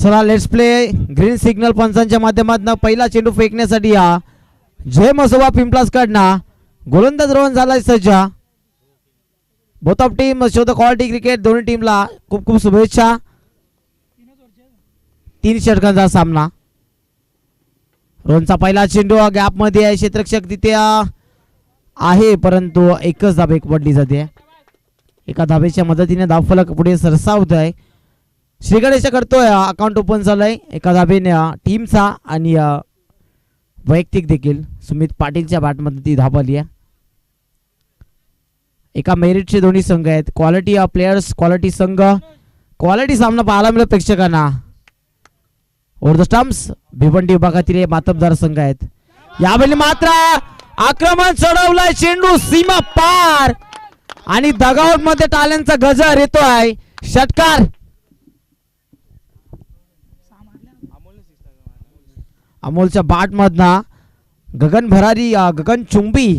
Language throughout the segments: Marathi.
चला लेट्स प्ले. ग्रीन सिग्नल पंचांच्या माध्यमातून पहिला चेंडू फेकण्यासाठी या जय मसोबा पिंपलास कडनं गोलंदाज रोहन झालाय सज्ज. Both of team show the quality cricket. दोन्ही टीमला खूप खूप शुभेच्छा. 3 षटकांचा सामना. रोहनचा पहिला चेंडू गॅप मध्ये आहे. क्षेत्ररक्षक तिथे आहे परंतु एकच धाब एक पडली जाते. एका धाबेच्या मदतीने धावफलक पुढे सरसावत आहे. श्रीगणेश करतोय अकाउंट ओपन झालंय एका धाबेने टीमचा आणि वैयक्तिक देखील सुमित पाटीलच्या बॅटमध्ये ती धाव आली आहे. एका मेरिटचे दोन्ही संघ आहेत. क्वालिटी ऑफ प्लेयर्स क्वालिटी संघ क्वालिटी सामना पाहायला मिळत प्रेक्षकांना. ओव्हर द स्टंप्स भिवंडी विभागातील मातबदार संघ आहेत. यावेळी मात्र आक्रमण चढवलंय. चेंडू सीमा पार आणि दगावट मध्ये टाळ्यांचा गजर येतोय. षटकार अमोलच्या बाट मधना गगन भरारी गगन चुंबी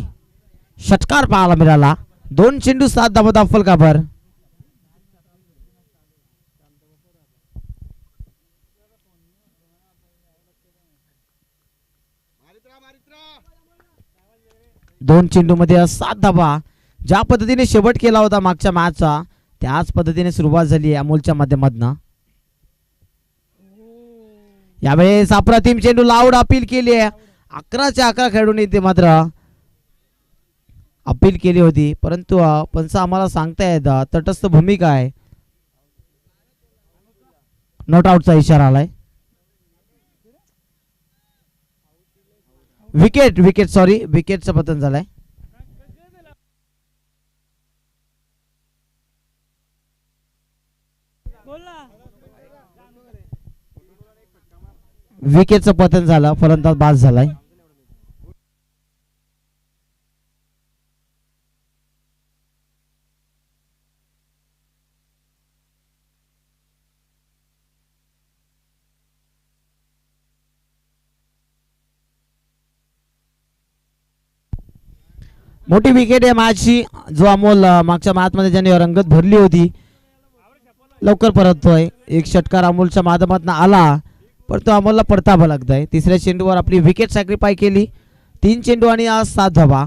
षटकार पाहायला मिळाला. 2 चेंडू 7 धावा फलकावर. दोन चेंडू मध्ये 7 धावा. ज्या पद्धतीने शेवट केला होता मागच्या मॅचचा त्याच पद्धतीने सुरुवात झाली आहे अमोलच्या माध्यमातून. यावेळेस अप्रतिम चेंडू लाऊड अपील केली आहे. 11च्या 11 खेळाडूंनी ते मात्र अपील केली होती परंतु पंच आम्हाला सांगतायत तटस्थ भूमिका आहे. नॉट आउटचा इशारा आलाय. विकेट सॉरी विकेटचं पतन झालंय. विकेटचं पतन झालं. फलंदाज बाद झालाय. मोठी विकेट आहे मॅचची. जो अमोल मागच्या मॅच मध्ये ज्याने रंगत भरली होती लवकर परततोय. एक षटकार अमोलच्या माध्यमातून आला पण तो अमोलला परतावा लागतोय. तिसऱ्या चेंडूवर आपली विकेट सॅक्रिफाय केली. 3 चेंडू आणि 7 धावा.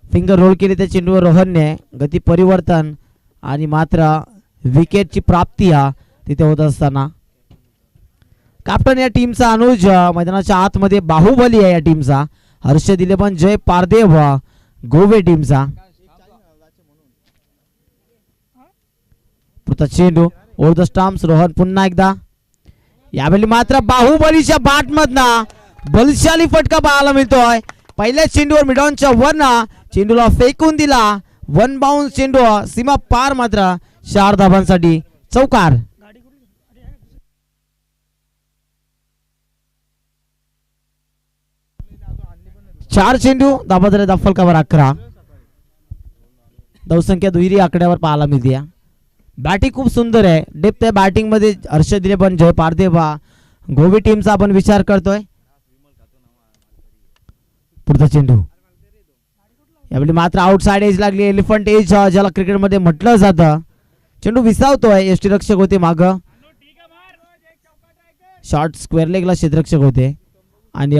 फिंगर रोल केली त्या चेंडूवर रोहनने. गती परिवर्तन आणि मात्र विकेटची प्राप्ती तिथे होत असताना कॅप्टन या टीमचा अनुज मैदानाच्या आतमध्ये बाहुबली आहे या टीमचा. हर्ष दिले पण जय पारदेव गोवे टीमचा. पुढचा चेंडू ओव्हर द स्टंप्स. रोहन पुन्हा एकदा. यावेळी मात्र बाहुबलीच्या बॅट मधना बलशाली फटका पाहायला मिळतोय. पहिल्या चेंडूवर मिडॉनच्या वरना चेंडूला फेकून दिला. 1 बाउन्स चेंडू सीमा पार मात्र 4 धावांसाठी चौकार. चार चेंडू धाबा झाले दाफलकावर 11. धावसंख्या दुहेरी आकड्यावर पाहायला मिळते. बॅटिंग खूप सुंदर आहे. डेप्थ आहे बॅटिंग मध्ये. हर्ष दिले पण जय पारदेवा गोवी टीमचा आपण विचार करतोय. पुढचा चेंडू यावेळी मात्र आउटसाइड एज लागली. एलिफंट एज ज्याला क्रिकेट मध्ये म्हटलं जातं. चेंडू विसावतोय. यष्टीरक्षक होते माग. शॉर्ट स्क्वेअर लेगला क्षेत्ररक्षक होते आणि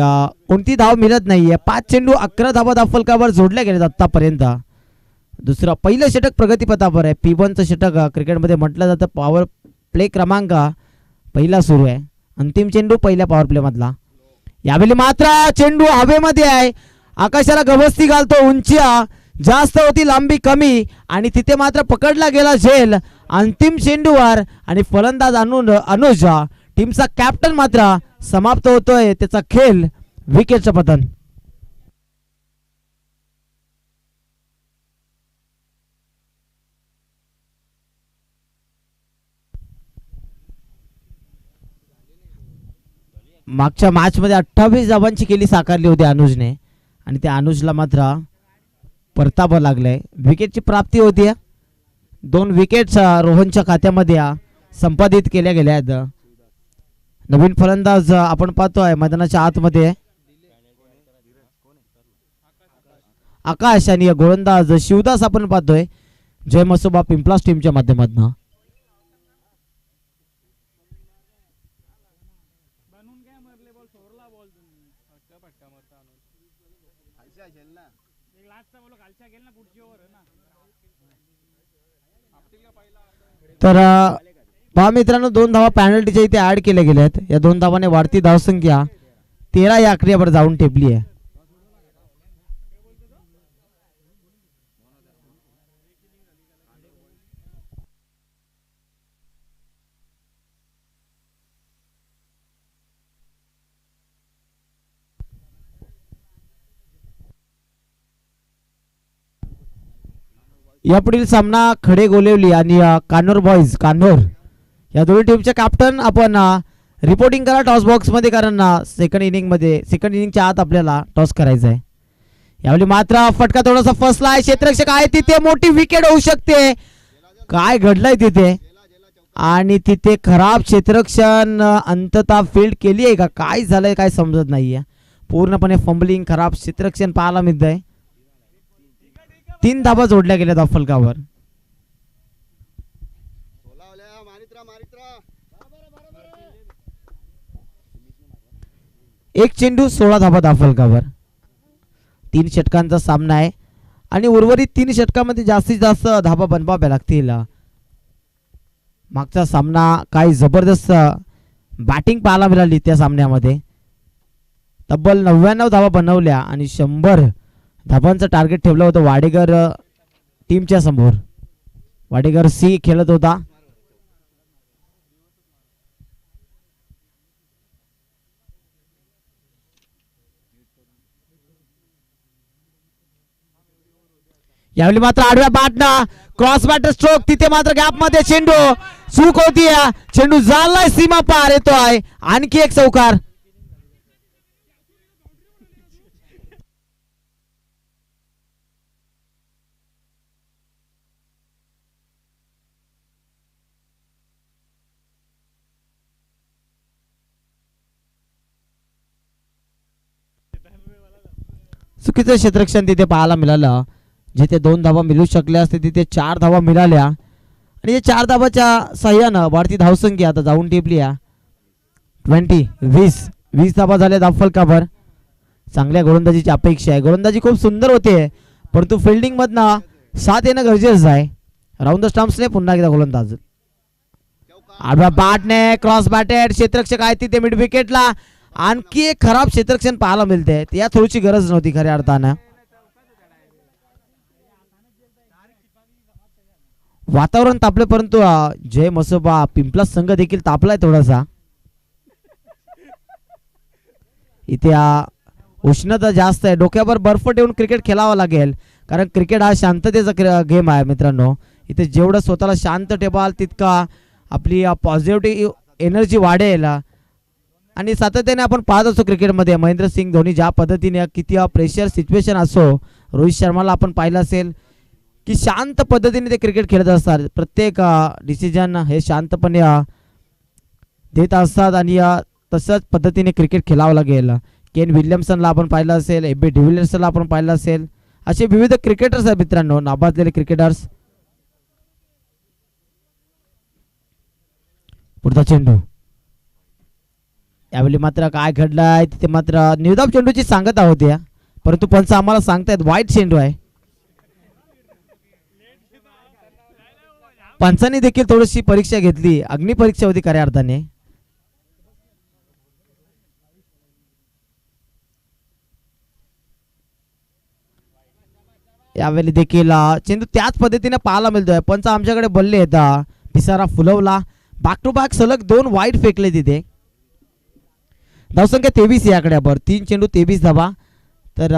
कोणती धाव मिळत नाहीये. 5 चेंडू 11 धावा दाफलकावर जोडल्या गेलेत आतापर्यंत. दुसरा पहिलं षटक प्रगतीपथावर आहे. P1चं षटक क्रिकेटमध्ये म्हटलं जातं. पॉवर प्ले क्रमांक पहिला सुरू आहे. अंतिम चेंडू पहिल्या पॉवर प्ले मधला. यावेळी मात्र चेंडू हवेमध्ये आहे. आकाशाला गवस्ती घालतो. उंची जास्त होती लांबी कमी आणि तिथे मात्र पकडला गेला झेल अंतिम चेंडूवर आणि फलंदाज अनुज टीमचा कॅप्टन मात्र समाप्त होतोय त्याचा खेळ. विकेटचं पतन. मागच्या मॅच मध्ये 28 धावांची केली साकारली होती अनुजने आणि त्या अनुजला मात्र परतावा लागलाय. विकेटची प्राप्ती होती. 2 विकेट्स रोहनच्या खात्यामध्ये संपादित केल्या गेल्या आहेत. नवीन फलंदाज आपण पाहतोय मैदानाच्या आतमध्ये आकाश आणि गोलंदाज शिवदास आपण पाहतोय जय मसोबा पिंपलास टीमच्या माध्यमातून. तर पहा मित्रांनो, 2 धावा पॅनल्टीच्या इथे ऍड केल्या गेल्या आहेत. या 2 धावाने वाढती धावसंख्या 13 या आकड्यावर जाऊन टेपली आहे. यापुढील सामना खडे गोलेवली आणि कान्होर बॉईज कान्होर या दोन्ही टीमचे कॅप्टन आपण रिपोर्टिंग करा टॉस बॉक्स मध्ये, कारण सेकंड इनिंगच्या आत आपल्याला टॉस करायचा आहे. यावेळी मात्र फटका थोडासा फसला आहे. क्षेत्ररक्षक आहे तिथे, मोठी विकेट होऊ शकते. काय घडलंय तिथे, आणि तिथे खराब क्षेत्ररक्षण अंततः फील्ड केली आहे का, काय झालंय काय समजत नाहीये. पूर्णपणे फंबलिंग, खराब क्षेत्ररक्षण पाहायला मिळतंय. 3 धाबा जोडल्या गेल्या फलकावर. एक चेंडू 16 धाबा फलकावर. 3 षटकांचा सामना आहे आणि उर्वरित 3 षटकामध्ये जास्तीत जास्त धाबा बनवाव्या लागतील. मागचा सामना काही जबरदस्त बॅटिंग पाहायला मिळाली त्या सामन्यामध्ये. तब्बल 99 धाबा बनवल्या आणि 100 धाबांचं टार्गेट ठेवलं होतं वाडेकर टीमच्या समोर. वाडेकर सी खेळत होता. यावेळी मात्र आडव्या बॅटनं क्रॉस बॅटर स्ट्रोक, तिथे मात्र गॅप मध्ये चेंडू चूक होती. चेंडू झालाय सीमा पार, येतोय आणखी एक चौकार. चुकीचं क्षेत्ररक्षण तिथे पाहायला मिळालं. जिथे 2 धावा मिळू शकल्या असते तिथे 4 धावा मिळाल्या आणि या 4 धावाच्या सहाय्यानं वाढती धावसंख्या आता जाऊन टेपली. 20 धावा झाल्या धावफलकावर. चांगल्या गोलंदाजीची अपेक्षा आहे. गोलंदाजी खूप सुंदर होते, परंतु फिल्डिंग मधनं साथ येणं गरजेचं आहे. राऊंड द स्टंप्सने पुन्हा एकदा गोलंदाज. आडव्या बॅटने क्रॉस बॅटेड, क्षेत्ररक्षक आहे तिथे मिड विकेटला. आणखी एक खराब क्षेत्ररक्षण पाहायला मिळते. या थोडीशी गरज नव्हती खऱ्या अर्थानं. वातावरण तापले, परंतु जय मसोबा पिंपला संघ देखील तापलाय थोडासा. इथे उष्णता जास्त आहे. डोक्यावर बर्फ ठेवून क्रिकेट खेळावं लागेल, कारण क्रिकेट हा शांततेचा गेम आहे मित्रांनो. इथे जेवढं स्वतःला शांत ठेवाल तितका आपली पॉझिटिव्ह एनर्जी वाढेल. आणि सातत्याने आपण पाहत असतो क्रिकेटमध्ये महेंद्रसिंग धोनी ज्या पद्धतीने किती प्रेशर सिच्युएशन असो, रोहित शर्माला आपण पाहिलं असेल की शांत पद्धतीने ते क्रिकेट खेळत असतात. प्रत्येक डिसिजन हे शांतपणे देत असतात आणि तसंच पद्धतीने क्रिकेट खेळावं लागेल. केन विल्यमसनला आपण पाहिलं असेल, AB डिव्हिलियर्सला आपण पाहिलं असेल. असे विविध क्रिकेटर्स आहेत मित्रांनो, नाबाजलेले क्रिकेटर्स. पुढचा चेंडू. यावेळी मात्र काय घडलंय तिथे मात्र निर्धाव चेंडूची सांगता होती, परंतु पंच आम्हाला सांगतायत वाईट चेंडू आहे. पंचांनी देखील थोडीशी परीक्षा घेतली, अग्निपरीक्षा होती खऱ्या अर्थाने. यावेळी देखील चेंडू त्याच पद्धतीने पाहायला मिळतोय. पंच आमच्याकडे बोलले आहेत पिसारा फुलवला. बॅक टू बॅक सलग 2 वाईट फेकले तिथे. धावसंख्या 23 याकड्यावर. 3 चेंडू 23 धावा. तर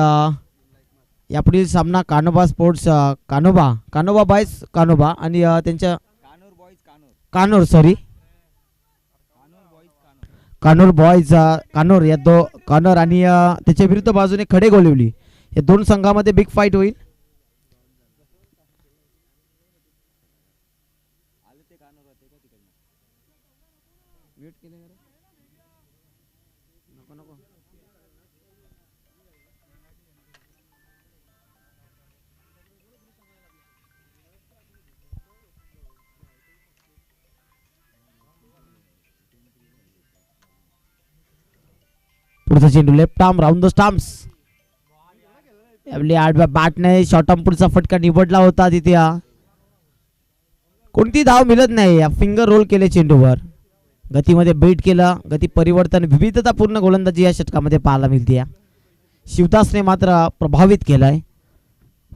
यापुढील सामना कान्होबा स्पोर्ट्स कान्होबा बॉयज कान्होबा आणि त्यांच्या कान्होर बॉयज कान्होर या कान्होर आणि त्याच्या विरुद्ध बाजूने खडे गोलिवली या 2 संघामध्ये बिग फाईट होईल. पुढचा चेंडू left arm round the stumps. यावेळी आडव्या बॅटने शॉर्ट आर्म पुढचा फटका निवडला होता तिथे. कोणती धाव मिळत नाही. फिंगर रोल केले चेंडूवर, गतीमध्ये बेट केलं. गती परिवर्तन, विविधतापूर्ण गोलंदाजी या षटकामध्ये पाहायला मिळते. शिवदासने मात्र प्रभावित केलंय.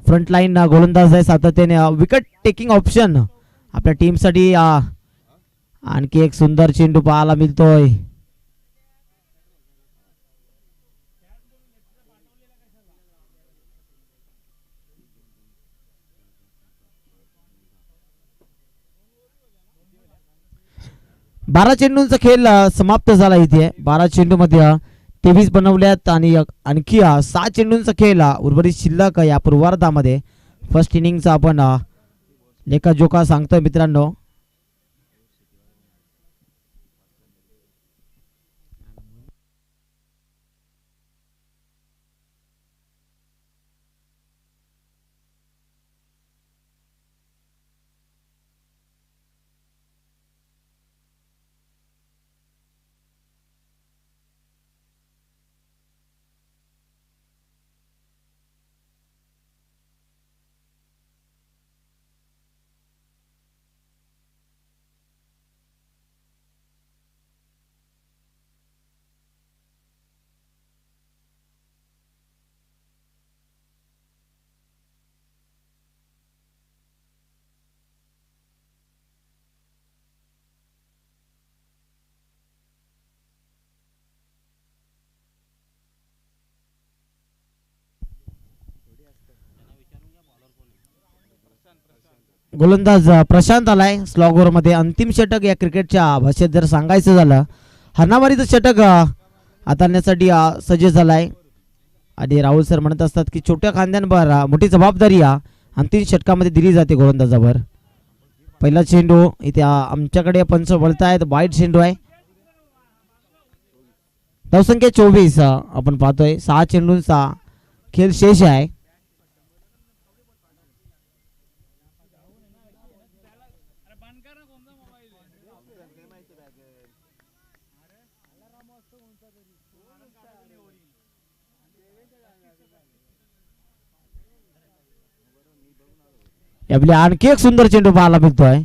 फ्रंट लाईन गोलंदाज आहे सातत्याने विकेट टेकिंग ऑप्शन आपल्या टीमसाठी. आणखी एक सुंदर चेंडू पाहायला मिळतोय. बारा चेंडूंचा खेळ समाप्त झाला. इथे 12 चेंडू मध्ये 23 बनवल्यात आणि आणखी 6 चेंडूंचा खेळ उर्वरित शिल्लक या पूर्वार्धामध्ये. फर्स्ट इनिंगचा आपण लेखाजोखा सांगतोय मित्रांनो. गोलंदाज प्रशांत आलाय स्लॉगर मध्ये. अंतिम षटक या क्रिकेटच्या भाषेत जर सांगायचं झालं, हाणामारीचं षटक हाताळण्यासाठी सज्ज झालाय. आणि राहुल सर म्हणत असतात की छोट्या खांद्यांवर मोठी जबाबदारी अंतिम षटकामध्ये दिली जाते गोलंदाजावर. पहिला चेंडू इथे आमच्याकडे पंच वळतायत. वाईट चेंडू आहे. धावसंख्या 24 आपण पाहतोय. 6 चेंडूंचा खेळ शेष आहे. आपली आणखी एक सुंदर चेंडू पाहायला मिळतोय.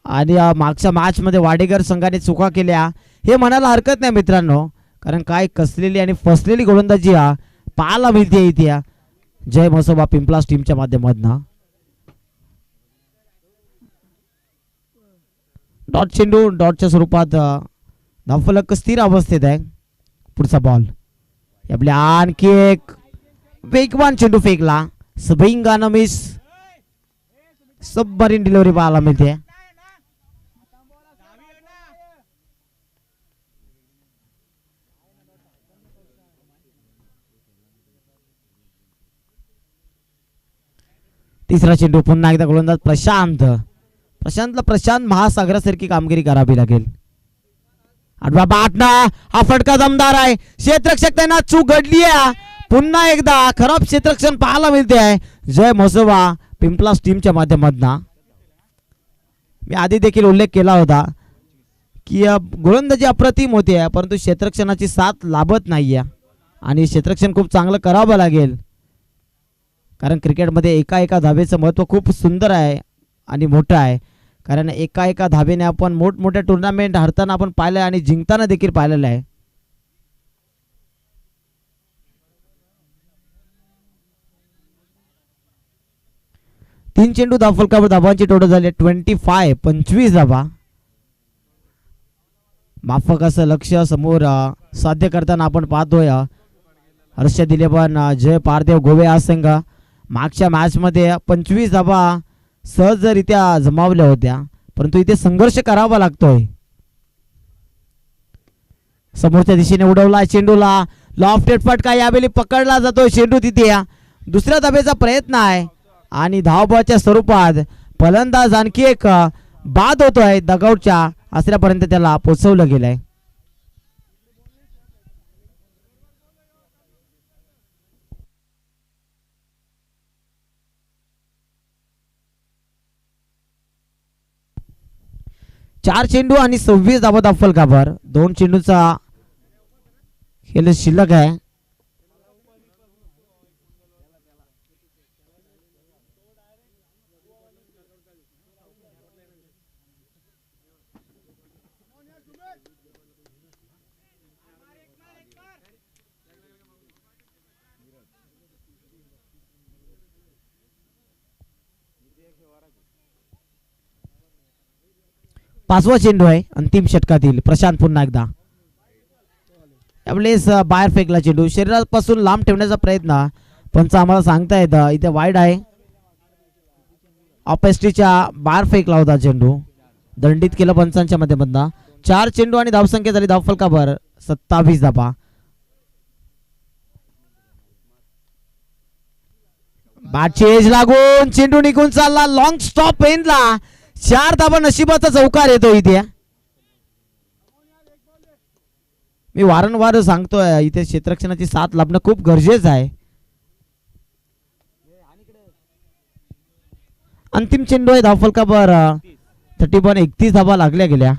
आणि मागच्या मॅच मध्ये वाडेकर संघाने चुका केल्या हे म्हणायला हरकत नाही मित्रांनो, कारण काय कसलेली आणि फसलेली गोलंदाजी पाहायला मिळते इथे जय म्हसोबा पिंपलास टीमच्या माध्यमातून. डॉट चेंडू डॉटच्या स्वरूपात धावफलक स्थिर अवस्थेत आहे. पुढचा बॉल आपल्या आणखी एक वेगवान चेंडू फेकला. स्विंगानं मिस. सबमरीन डिलिव्हरी पाहायला मिळते. तिसरा चेंडू पुन्हा एकदा गोलंदाज प्रशांतला प्रशांत महासागरासारखी कामगिरी करावी लागेल. आठवा बाटना हा फटका दमदार आहे. क्षेत्ररक्षक त्यांना चूक घडली आहे. पुन्हा एकदा खराब क्षेत्ररक्षण पाहायला मिळते आहे जय म्हसोबा पिंपलास टीमच्या माध्यमातून. मी आधी देखील उल्लेख केला होता की गोलंदाजी अप्रतिम होते परंतु क्षेत्ररक्षणाची साथ लाभत नाहीये आणि क्षेत्ररक्षण खूप चांगलं करावं लागेल, कारण क्रिकेटमध्ये एका एका धावेचं महत्त्व खूप सुंदर आहे आणि मोठं आहे. कारण एका एका धावेने आपण मोठमोठ्या टुर्नामेंट हरताना आपण पाहिलं आणि जिंकताना देखील पाहिलेलं आहे. तीन चेंडू धावफलकावर धावांची टोटल झाली 25. 25 धावा. माफक असं लक्ष समोर साध्य करताना आपण पाहतोय हर्ष दिलेबन जय पारदेव गोवे हा संघ मागच्या मॅच मध्ये 25 धावा सहजरित्या जमावल्या होत्या, परंतु इथे संघर्ष करावा लागतोय. समोरच्या दिशेने उडवला चेंडूला. लॉफ्टेड फटका यावेळी पकडला जातोय चेंडू तिथे. दुसऱ्या धावेचा प्रयत्न आहे आणि धावबाच्या स्वरूपात फलंदाज आणखी एक बाद होतोय. दगाऊटच्या आसऱ्यापर्यंत त्याला पोहोचवलं गेलंय. चार चेंडू आणि 26 धावा धावफलकावर. 2 चेंडूचा खेळ शिल्लक आहे. 5वा चेंडू आहे अंतिम षटकातील. प्रशांत पुन्हा एकदा यावेळेस बाहेर फेकला चेंडू. शरीरापासून लांब ठेवण्याचा प्रयत्न पंच आम्हाला सांगता येतं इथे वाईड आहे. ऑपेस्ट्रीच्या बाहेर फेकला होता चेंडू. दंडित केलं पंचांच्या माध्यमातून. 4 चेंडू आणि धावसंख्या झाली धावफलकावर 27 धावा. बॅटची एज लागून चेंडू निघून चालला. लॉंग स्टॉप एंडला 4 धावा. नशिबाचा चौकार येतो इथे. मी वारंवार सांगतोय इथे क्षेत्ररक्षणाची साथ लाभणं खूप गरजेचं आहे. अंतिम चेंडू आहे धावफलकावर 31 धावा लागल्या गेल्या.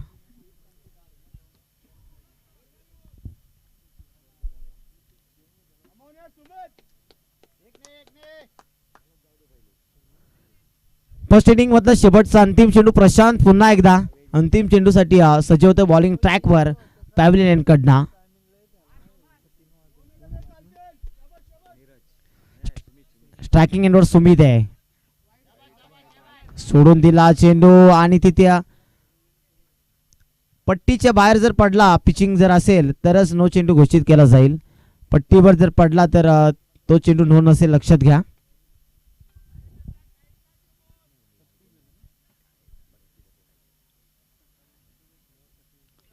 फर्स्ट इनिंग मधला शेवटचा अंतिम चेंडू. प्रशांत पुन्हा एकदा अंतिम चेंडूसाठी सजवतो बॉलिंग ट्रॅकवर पॅव्हलियन कडनं. स्ट्रायकिंग एंडवर सुमित आहे. सोडून दिला चेंडू आणि तिथे पट्टीच्या बाहेर जर पडला पिचिंग जर असेल तरच नो चेंडू घोषित केला जाईल. पट्टीवर जर पडला तर तो चेंडू नो नसेल लक्षात घ्या.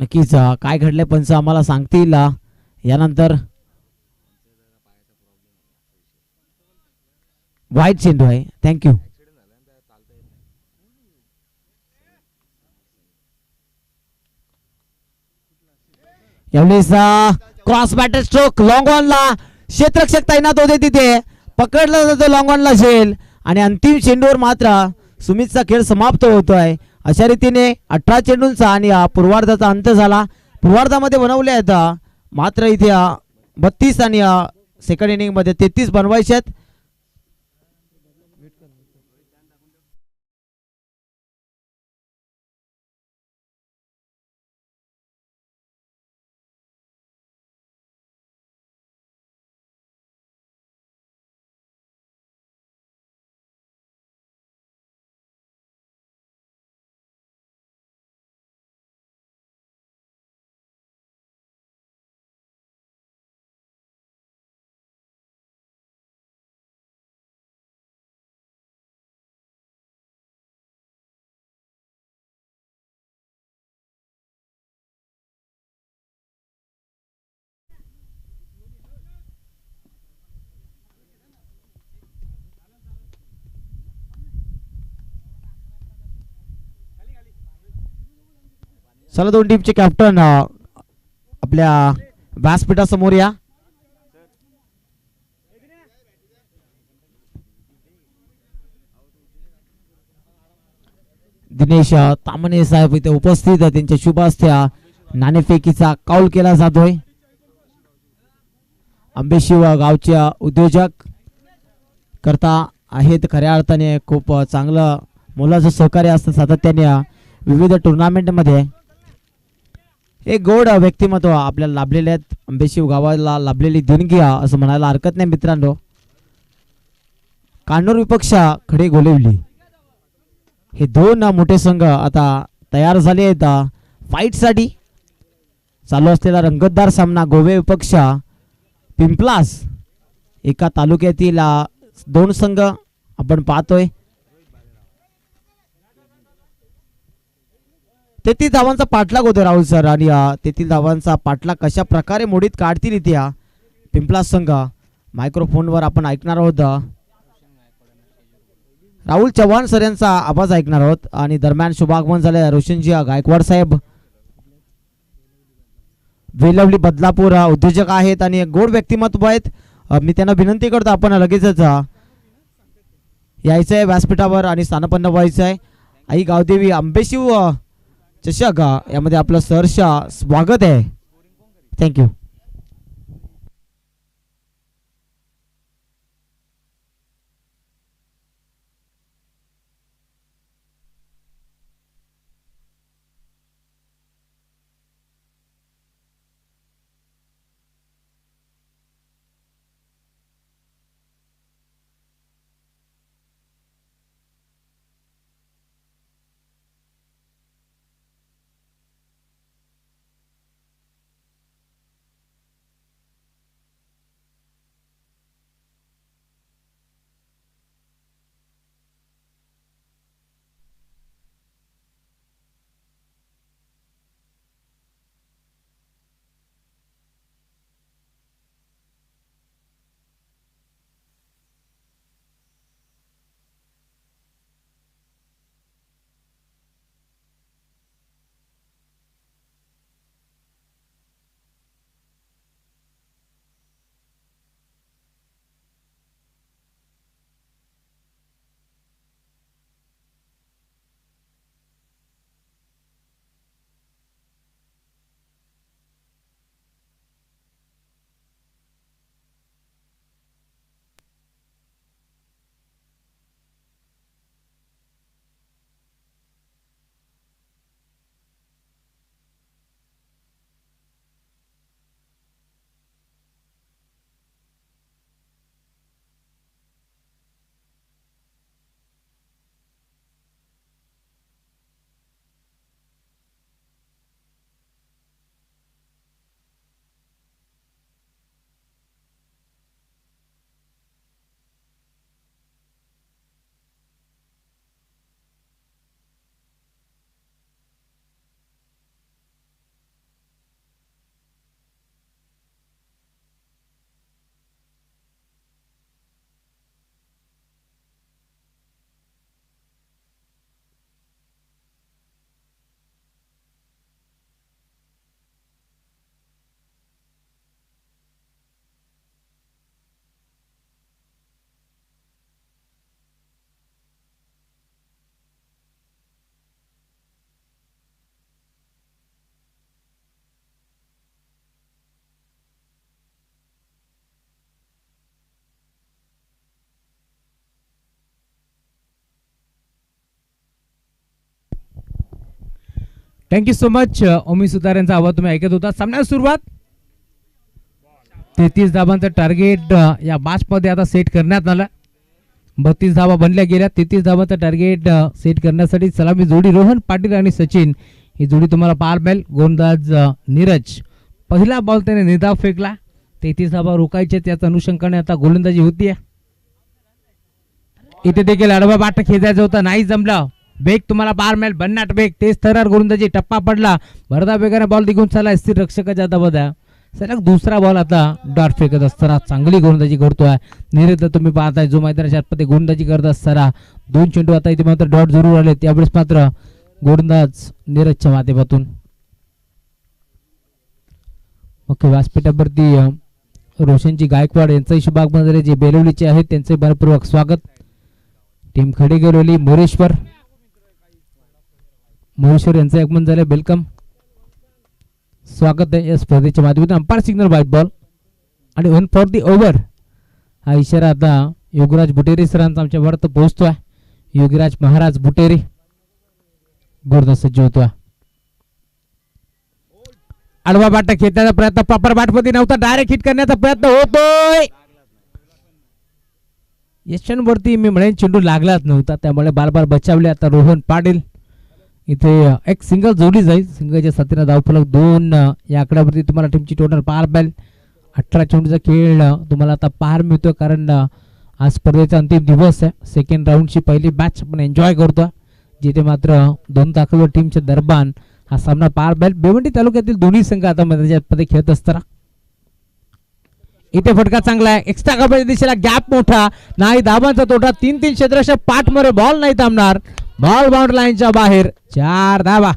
नक्कीच काय घडलंय पंच आम्हाला सांगतील यानंतर. वाईट चेंडू आहे. थँक्यू. यावेळेस क्रॉस बॅटर स्ट्रोक लॉंग ऑनला क्षेत्ररक्षक तैनात होते तिथे. पकडला जातो लॉंग ऑनला झेल आणि अंतिम चेंडूवर मात्र सुमितचा खेळ समाप्त होतोय. अशा रीतीने 18 चेंडूंचा आणि पूर्वार्धाचा अंत झाला. पूर्वार्धामध्ये बनवले आहेत मात्र इथे 32 आणि सेकंड इनिंग मध्ये 33 बनवायचे आहेत. चला दोन टीमचे कॅप्टन आपल्या व्यासपीठासमोर या. दिनेश तामणे साहेब इथे उपस्थित. त्यांच्या शुभ हस्ते नाणेफेकीचा कौल केला जातोय. आंबेशिव गावच्या उद्योजक करता आहेत. खऱ्या अर्थाने खूप चांगलं मोलाचं सहकार्य असतं सातत्याने विविध टुर्नामेंट मध्ये. एक गोड व्यक्तिमत्व आपल्याला लाभलेले आहेत. आंबेशिव गावाला लाभलेली देणगी असं म्हणायला हरकत नाही मित्रांनो. कान्नूर विपक्ष खडे गोलेवली हे 2 मोठे संघ आता तयार झाले आहेत फाईट साठी. चालू असलेला रंगतदार सामना गोवे विपक्ष पिंपलास एका तालुक्यातील 2 संघ आपण पाहतोय. 33 धावांचा पाठलाग होतो राहुल सर आणि 33 धावांचा पाठलाग कशा प्रकारे मोडीत काढतील इथे पिंपलास संघ मायक्रोफोनवर आपण ऐकणार आहोत. राहुल चव्हाण सर यांचा आवाज ऐकणार आहोत आणि दरम्यान शुभागमन झाले रोशनजी गायकवाड साहेब. वेलवली बदलापूर उद्योजक आहेत आणि गोड व्यक्तिमत्व आहेत. मी त्यांना विनंती करतो आपण लगेचच यायचं आहे व्यासपीठावर आणि स्थानपन्न व्हायचं आहे. आई गावदेवी आंबेशिव चषक यामध्ये आपलं सहर्ष स्वागत आहे. Thank you. Thank you so much. Omi Sutar यांचा आवाज तुम्ही ऐकत होता. सामन्याला सुरुवात 33 धाबांचं टार्गेट या मॅच मध्ये आता सेट करण्यात आलं. 32 धाबा बनल्या गेल्या. 33 धाबांचं टार्गेट सेट करण्यासाठी सलामी जोडी रोहन पाटील आणि सचिन ही जोडी तुम्हाला पाहायला मिळेल. गोलंदाज नीरज पहिला बॉल त्याने निर्धाव फेकला. 33 धाबा रोखायचे त्याच अनुषंगाने आता गोलंदाजी होती. इथे देखील आडवा बाट खेचायचा होता, नाही जमलं. बेग तुम्हाला पाहायला मिळेल. भन्नाट बेग तेज थरार गोलंदाजी टप्पा पडला. भरदा बेगाने बॉल निघून चालला. स्थिर रक्षकाच्या दबादा सलग दुसरा बॉल आता डॉट फेकत असताना चांगली गोलंदाजी करतोय नीरज. तुम्ही पाहताय जो मैदानाच्या आतमध्ये गोलंदाजी करत असताना 2 चेंडू आता इथे मात्र डॉट जरूर आले. त्यावेळेस मात्र गोलंदाज नीरजच्या माध्यमातून ओके व्यासपीठावरती रोशनजी गायकवाड यांचा हिशोबाग मध्ये जे बेलवलीचे आहेत त्यांचे मनपूर्वक स्वागत. टीम खडी गेलेली मोरेश्वर यांचं आगमन झालं. वेलकम स्वागत आहे या स्पर्धेच्या माध्यमातून. अंपायर सिग्नल व्हाईट बॉल आणि 1 फॉर दी ओव्हर हा इशारा आता योगराज बुटेरे सरांचा आमच्या भारत पोहोचतोय. योगीराज महाराज बुटेरे गोलंदाज सज्ज होतोय. आडवा बाट खेळण्याचा प्रयत्न प्रॉपर बॅटमध्ये नव्हता. डायरेक्ट हिट करण्याचा प्रयत्न होतोय. यशांवरती मी म्हणेन चेंडू लागलाच नव्हता त्यामुळे बार बचावले. आता रोहन पाटील इथे एक सिंगल जोडली जाईल. सिंगलच्या साथीने धावफलक 2 या आकड्यावरती तुम्हाला टीमची टोटल पार मिळेल. 18 चेंडूचा खेळ तुम्हाला आता पार मिळतो कारण आज स्पर्धेचा अंतिम दिवस आहे. सेकंड राऊंडची पहिली मॅच आपण एन्जॉय करतो जिथे मात्र 2 ताकदवर टीमच्या दरम्यान हा सामना पार मिळेल. बेवंडी तालुक्यातील दोन्ही संघ आता मैदानामध्ये खेळत असताना इथे फटका चांगला आहे. एक्स्ट्रा कव्हरच्या दिशेला गॅप मोठा नाही. धाबांचा तोटा 3-3 क्षेत्ररक्षक पाठ मध्ये बॉल नाही थांबणार. बॉल बाउंड्री लाईनच्या बाहेर 4 धावा.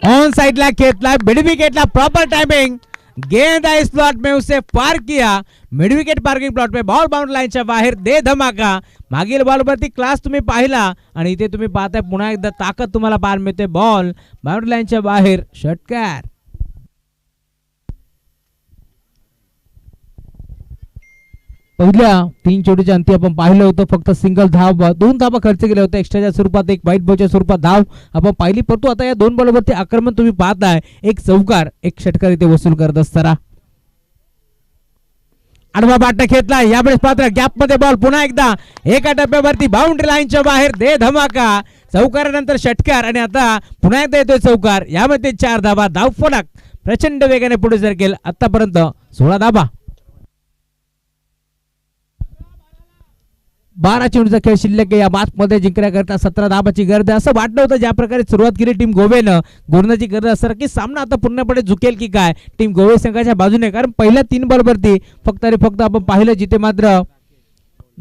ऑन साइड ला खेतला मिड विकेटला प्रॉपर टाइमिंग. गेंद इस प्लॉट में उसे पार किया. मिड विकेट पार्किंग प्लॉट में बॉल बाउंड्री लाईनच्या बाहेर दे धमाका. मागील बॉल वरती क्लास तुम्ही पाहिला आणि इथे तुम्ही पाहताय पुन्हा एकदा ताकद तुम्हाला पार मिळते. बॉल बाउंड्री लाईनच्या बाहेर षटकार. पहिल्या 3 चेंडूच्या अंती आपण पाहिलं होतं फक्त सिंगल धाव 2 धावा खर्च केले होते एक्स्ट्राच्या स्वरूपात. एक व्हाईट बॉलच्या स्वरूपात धाव आपण पाहिली. परंतु आता या 2 बॉलवरती आक्रमण तुम्ही पाहताय. एक चौकार एक षटकार इथे वसूल करत असताना आडवा बाट घेतला. यावेळेस पात्र गॅप मध्ये बॉल पुन्हा एकदा एका टप्प्यावरती बाउंड्री लाईनच्या बाहेर दे धमाका. चौकारानंतर षटकार आणि आता पुन्हा एकदा येतोय चौकार. यामध्ये 4 धावा. धाव फलक प्रचंड वेगाने पुढे सरकेल. आतापर्यंत 16 धावा. 12 चेंडूचा खेळ शिल्लक या मॅच मध्ये जिंकण्याकरता 17 धाबाची गरज आहे. असं वाटलं होतं ज्या प्रकारे सुरुवात केली टीम गोवेनं गोलंदाजी गरज असणार की सामना आता पूर्णपणे झुकेल की काय टीम गोवे संघाच्या बाजूने. कारण पहिल्या 3 बॉलवरती फक्त आपण पाहिलं जिथे मात्र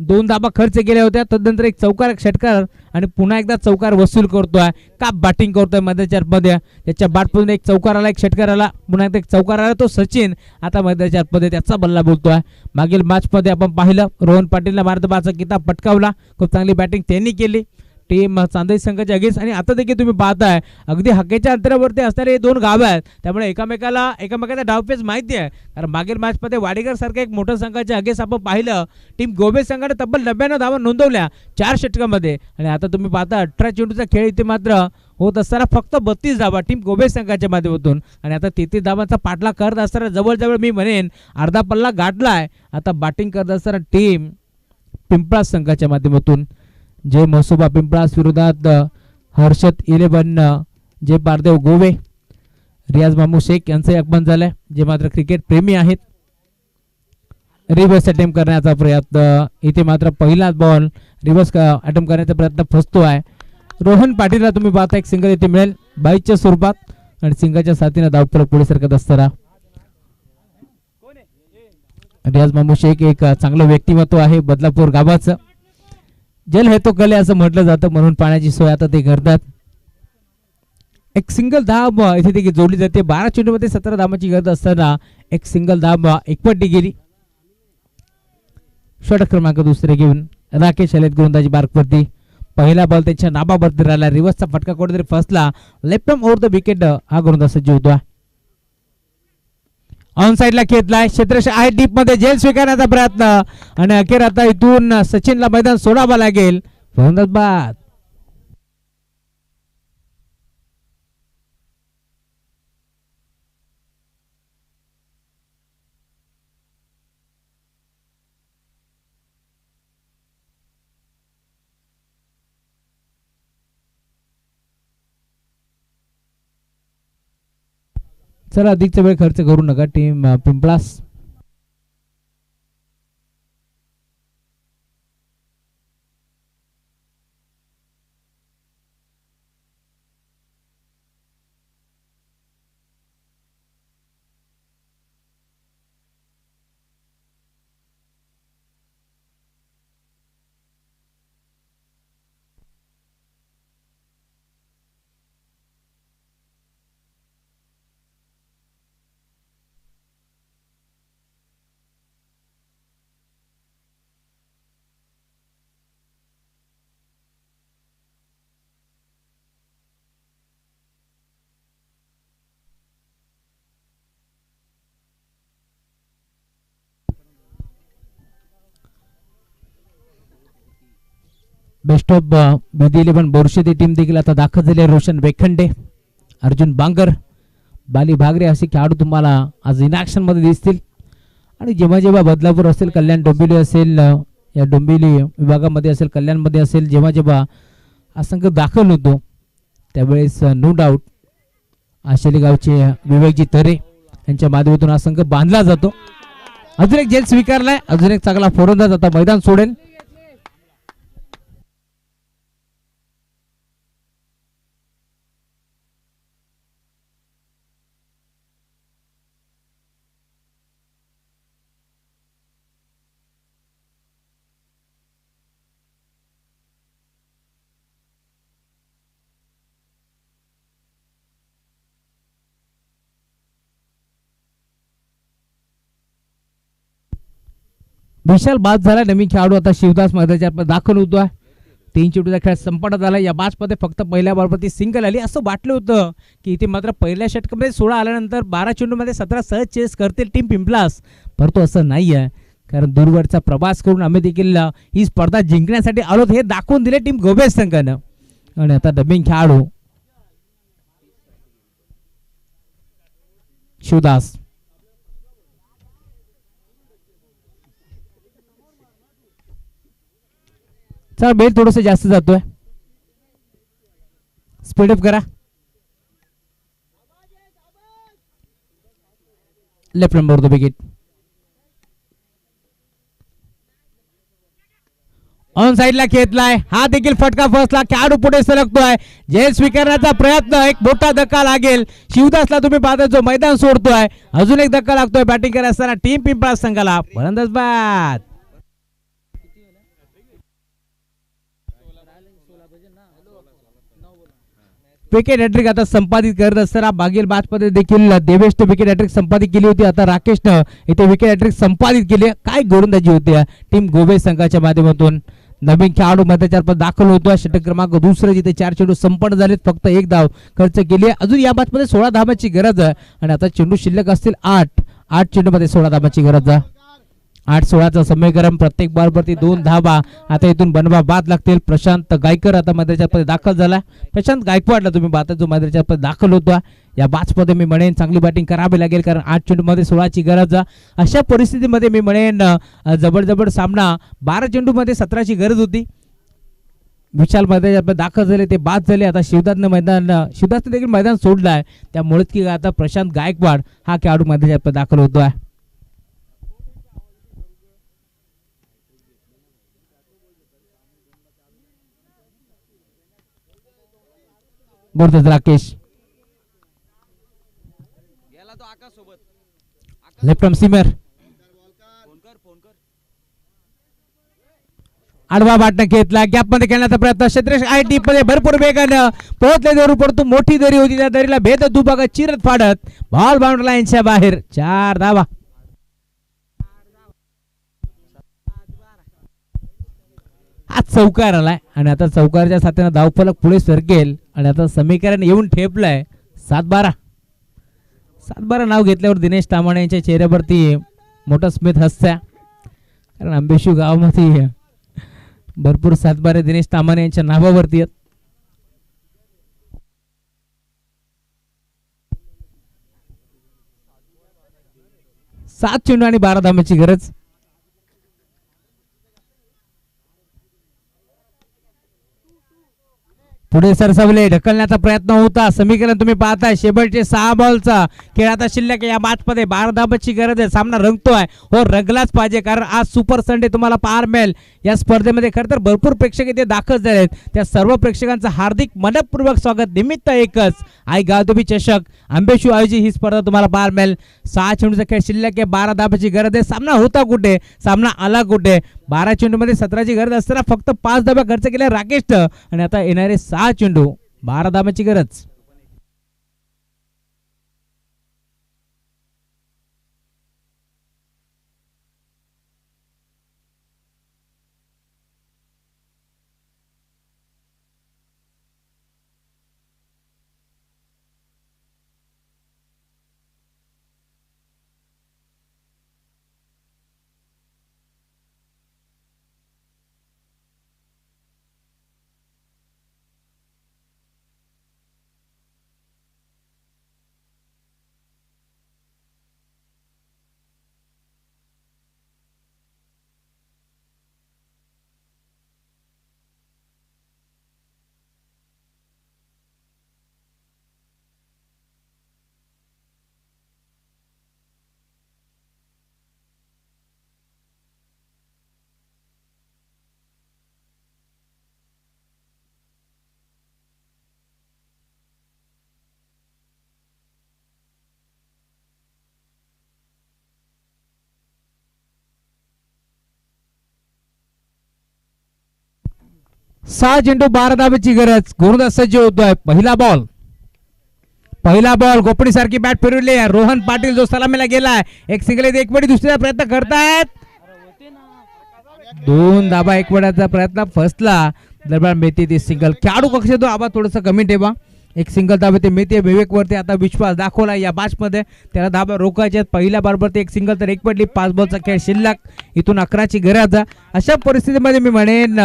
2 धाबा खर्च केल्या होत्या. तदनंतर एक चौकार एक षटकार आणि पुन्हा एकदा चौकार वसूल करतोय. का बॅटिंग करतोय मैदानाच्या मध्ये. त्याच्या बॅटमधून एक चौकार आला एक षटकार आला पुन्हा एकदा एक चौकार आला. तो सचिन आता मैदानाच्या मध्ये त्याचा बल्ला बोलतोय. मागील मॅच मध्ये आपण पाहिलं रोहन पाटीलने भारतबाचा किताब पटकावला. खूप चांगली बॅटिंग त्यांनी केली टीम चांदई संघाच्या अगेन्स्ट. आणि आता देखील तुम्ही पाहताय अगदी हक्केच्या अंतरावरती असणारे हे 2 गाव आहेत त्यामुळे एकमेकाचा डावपेच माहिती आहे. कारण मागील मॅच मध्ये वाडेकर सारखं एक मोठं संघाच्या अगेन्स्ट आपण पाहिलं टीम गोवे संघाने तब्बल 99 धावा नोंदवल्या 4 षटकामध्ये. आणि आता तुम्ही पाहता 18 चेंडूचा खेळ इथे मात्र होत असताना फक्त 32 धावा टीम गोवे संघाच्या माध्यमातून. आणि आता 33 धावांचा पाठलाग करत असताना जवळजवळ मी म्हणेन अर्धा पल्ला गाठलाय. आता बॅटिंग करत असताना टीम पिंपळा संघाच्या माध्यमातून जय म्हसोबा पिंपळास विरोधात हर्षद 11 जय पारदेव गोवे रियाज मामू शेख यांचं आगमन झालंय जे मात्र क्रिकेट प्रेमी आहेत. रिव्हर्स अटेम्प्ट करण्याचा प्रयत्न इथे मात्र पहिलाच बॉल रिव्हर्स अटेम्प्ट करण्याचा प्रयत्न फसतो आहे. रोहन पाटीलला तुम्ही पाहता एक सिंगल इथे मिळेल 22च्या स्वरूपात आणि सिंगलच्या साथीने धावफलक पुढे सरकत असताना रियाज मामू शेख एक चांगलं व्यक्तिमत्व आहे बदलापूर गावाचं. जल हे तो कले असं म्हटलं जातं म्हणून पाण्याची सोय आता ते करतात. एक सिंगल धाव इथे देखील जोडली जाते. 12 चेंडूमध्ये 17 धावांची गरज असताना एक सिंगल धाव एकपट्टी गेली. षटक क्रमांक दुसरे घेऊन राकेश आलेत गोलंदाजी मार्कवरती. पहिला बॉल त्यांच्या नाबावरती राहिला. रिव्हर्सचा फटका कुठेतरी फसला. Left arm over the wicket हा गोलंदाज सज्ज होता. ऑन साइडला खेळलाय. क्षेत्ररक्षक आहे डीप मध्ये. झेल स्वीकारण्याचा प्रयत्न आणि अखेर आता इथून सचिनला मैदान सोडावं लागेल. गोलंदाज बाद. चला अधिकचा वेळ खर्च करू नका टीम पिंपळास. बेस्ट ऑफ विधी 11 बोरशेती टीम देखील आता दाखल झाली आहे. रोशन वेखंडे, अर्जुन बांगर, बाली भागरे असे खेळाडू तुम्हाला आज इन ॲक्शन मध्ये दिसतील. आणि जेव्हा जेव्हा बदलापूर असेल, कल्याण डोंबिवली असेल, या डोंबिवली विभागामध्ये असेल, कल्याणमध्ये असेल, जेव्हा जेव्हा हा संघ दाखल होतो त्यावेळेस नो डाऊट आशेली गावचे विवेकजी तरे यांच्या माध्यमातून हा संघ बांधला जातो. अजून एक झेल स्वीकारलाय. अजून एक चांगला फलंदाज आता मैदान सोडेल. विशाल बाद झाला. नवीन खेळाडू आता शिवदास मैदानात दाखल होतोय. 3 चेंडूचा खेळ संपण्यात आला. या मॅचमध्ये फक्त पहिल्या बॉलवरती सिंगल आली. असं वाटलं होतं की इथे मात्र पहिल्या षटकामध्ये 16 आल्यानंतर 12 चेंडूमध्ये 17 सहज चेस करतील टीम पिंपलास. परंतु असं नाही आहे, कारण दूरवरचा प्रवास करून आम्ही देखील ही स्पर्धा जिंकण्यासाठी आलो हे दाखवून दिले टीम गोबेज संघानं. आणि आता नवीन खेळाडू शिवदास. चला बेल थोडस जास्त जातोय. स्पीड अप करा. Left number the wicket. On साइडला खेळलाय. हा देखील फटका फसला. खेळाडू पुढे सरकतोय. झेल स्वीकारण्याचा प्रयत्न. एक मोठा धक्का लागेल शिवदासला. तुम्ही पाहता जो मैदान सोडतोय. अजून एक धक्का लागतोय बॅटिंग करत असताना टीम पिंपळा संघाला. फलंदाज बाद. विकेट हॅट्रिक आता संपादित करत असताना मागील मॅच मध्ये देखील देवेशने विकेट हॅट्रिक संपादित केली होती. आता राकेशनं इथे विकेट हॅट्रिक संपादित केली. काय गोलंदाजी होती टीम गोबेज संघाच्या माध्यमातून. नवीन खेळाडू मैदानात दाखल होतोय. षटक क्रमांक दुसरे जिथे 4 चेंडू संपन्न झालेत. फक्त 1 धाव खर्च केली. अजून या मॅच मध्ये 16 धावांची गरज आहे. आणि आता चेंडू शिल्लक असतील 8 चेंडू मध्ये 16 धावांची गरज आहे. 8-16चं समीकरण. प्रत्येक बॉलवरती 2 धावा आता इथून बनवा बाद लागतील. प्रशांत गायकर आता मैदानात दाखल झाला. प्रशांत गायकवाडला तुम्ही पाहता जो मैदानात दाखल होतो. या मॅचमध्ये मी म्हणेन चांगली बॅटिंग करावी लागेल, कारण 8 चेंडूमध्ये 16ची गरज. अशा परिस्थितीमध्ये मी म्हणेन जबरदस्त सामना. 12 चेंडूमध्ये 17ची गरज होती. विशाल मैदानात दाखल झाले, ते बाद झाले. आता शिवदासने देखील मैदान सोडलं आहे. त्यामुळेच की आता प्रशांत गायकवाड हा खेळाडू मैदानात दाखल होतो आहे. बोलतोच राकेश. Left arm seamer. आडवा बाटणं घेतला, गॅप मध्ये खेळण्याचा प्रयत्न, क्षेत्रेश आय टी मध्ये भरपूर वेगानं पोहोचले दरी, परंतु मोठी दरी होती, त्या दरीला भेद दुभाग चिरत फाडत बॉल बाउंड्री लाईनच्या बाहेर. 4 धावा. हा चौकार आलाय आणि आता चौकारच्या साथीनं धावफलक पुढे सरकेल आणि आता समीकरण येऊन ठेपलंय. 7-12. 7-12 नाव घेतल्यावर दिनेश तामाणे यांच्या चेहऱ्यावरती मोठा स्मित हसत्या, कारण आंबेशू गावामध्ये भरपूर 7-12 दिनेश तामाणे यांच्या नावावरती आहेत. 7 चेंडू आणि 12 धावांची गरज. पुढे सरसवले, ढकलण्याचा प्रयत्न होता. समीकरण तुम्ही पाहताय, शेवटचे 6 बॉलचा खेळ आता शिल्लक या मॅच मध्ये. 12 धावांची गरज आहे. सामना रंगतोय, हो रंगलाच पाहिजे, कारण आज सुपर संडे तुम्हाला पाहायला मिळेल या स्पर्धेमध्ये. खरं तर भरपूर प्रेक्षक इथे दाखल झाले आहेत, त्या सर्व प्रेक्षकांचं हार्दिक मनपूर्वक स्वागत. निमित्त एकच, आई गावदेवी चषक आंबेशू आयोजी ही स्पर्धा तुम्हाला पाहायला मिळेल. 6 चेंडूचा खेळ शिल्लक आहे, 12 धावांची गरज आहे. सामना होता कुठे, सामना आला कुठे. 12 चेंडू मध्ये 17ची गरज असताना फक्त 5 धावा खर्च केल्या राकेश, आणि आता येणारे 6 चेंडू 12 धावांची गरज. सहा चेंडू 12 धावांची गरज. गुरुदास सज्ज होतोय. पहिला बॉल गोपणी सारखी बॅट फिरवली आहे. रोहन पाटील जो सलामीला गेलाय, एक सिंगल एक बडी दुसऱ्या प्रयत्न करतायत. 2 धाबा एक बड्याचा प्रयत्न फसला. दरम्यान मेथी ती सिंगल. खेळाडू कक्ष तो आवाज थोडंसं कमी ठेवा. एक सिंगल धाबा ते मेथी विवेक वरती आता विश्वास दाखवला या मॅच मध्ये. त्याला धाबा रोखायचे. पहिल्या बरोबर ते एक सिंगल तर एक पडली. 5 बॉलचा खेळ शिल्लक, इथून 11ची गरज. अशा परिस्थितीमध्ये मी म्हणेन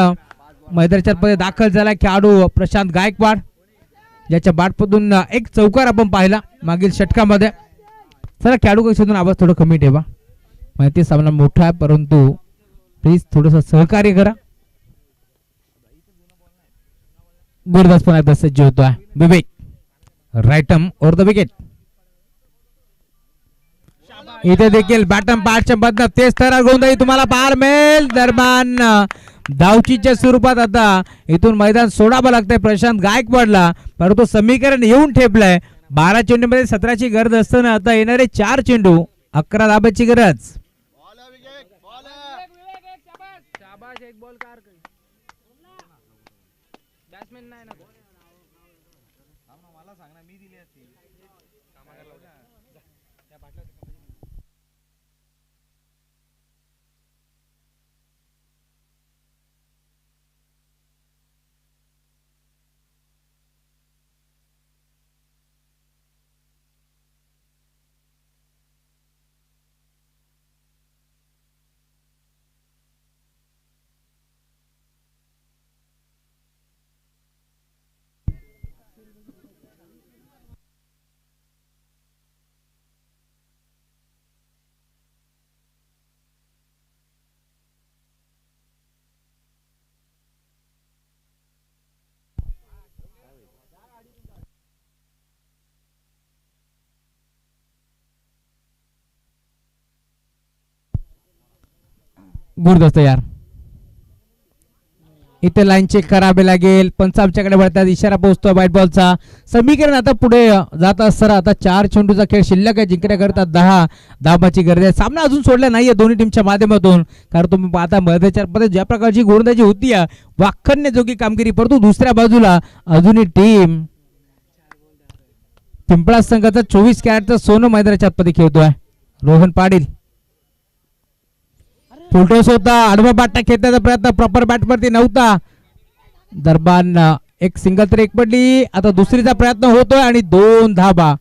मैदानाच्या मध्ये दाखल झाला खेळाडू प्रशांत गायकवाड, ज्याच्या बॅटमधून एक चौकार आपण पाहिला मागील षटकामध्ये. चला खेळाडू कक्षातून आवाज थोडं कमी ठेवा. माहिती सामना मोठा आहे, परंतु प्लीज थोडंसं सहकार्य करा. गुरुदास पण एकदा सज्ज होतोय. विवेक राईटम ओव्हर द विकेट. इथे देखील बॅटम पार्टच्या मधनं तेच थरार गोंधळी तुम्हाला पाहायला मिळेल. दरम्यान धावचीच्या स्वरूपात आता इथून मैदान सोडावं लागतंय प्रशांत गायकवाडला, परंतु समीकरण येऊन ठेपलंय. 12 चेंडू मध्ये 17ची गरज असताना आता येणारे 4 चेंडू 11 धाबाची गरज. गुरुदास तयार. इथे लाईन चेक करावे लागेल. पंच आमच्याकडे वळतात, इशारा पोहोचतोय व्हाईट बॉलचा. समीकरण आता पुढे जात असताना आता 4 चेंडूचा खेळ शिल्लक आहे. जिंकण्याकरता 10 धाबाची गरज आहे. सामना अजून सोडला नाहीये दोन्ही टीमच्या माध्यमातून, कारण तुम्ही पाहता मध्यच्या मध्ये ज्या प्रकारची गोलंदाजी होती वाखण्याजोगी कामगिरी, परंतु दुसऱ्या बाजूला अजूनही टीम पिंपळा संघाचा 24 कॅरेटचा सोनं मैदानाच्या आतमध्ये खेळतोय. रोहन पाटील फुलटॉस होता, आडवा बॅट खेळण्याचा प्रयत्न प्रॉपर बॅट वरती नव्हता. दरम्यान एक सिंगल तर एक पडली. आता दुसरीचा प्रयत्न होतोय आणि 2 धाबा.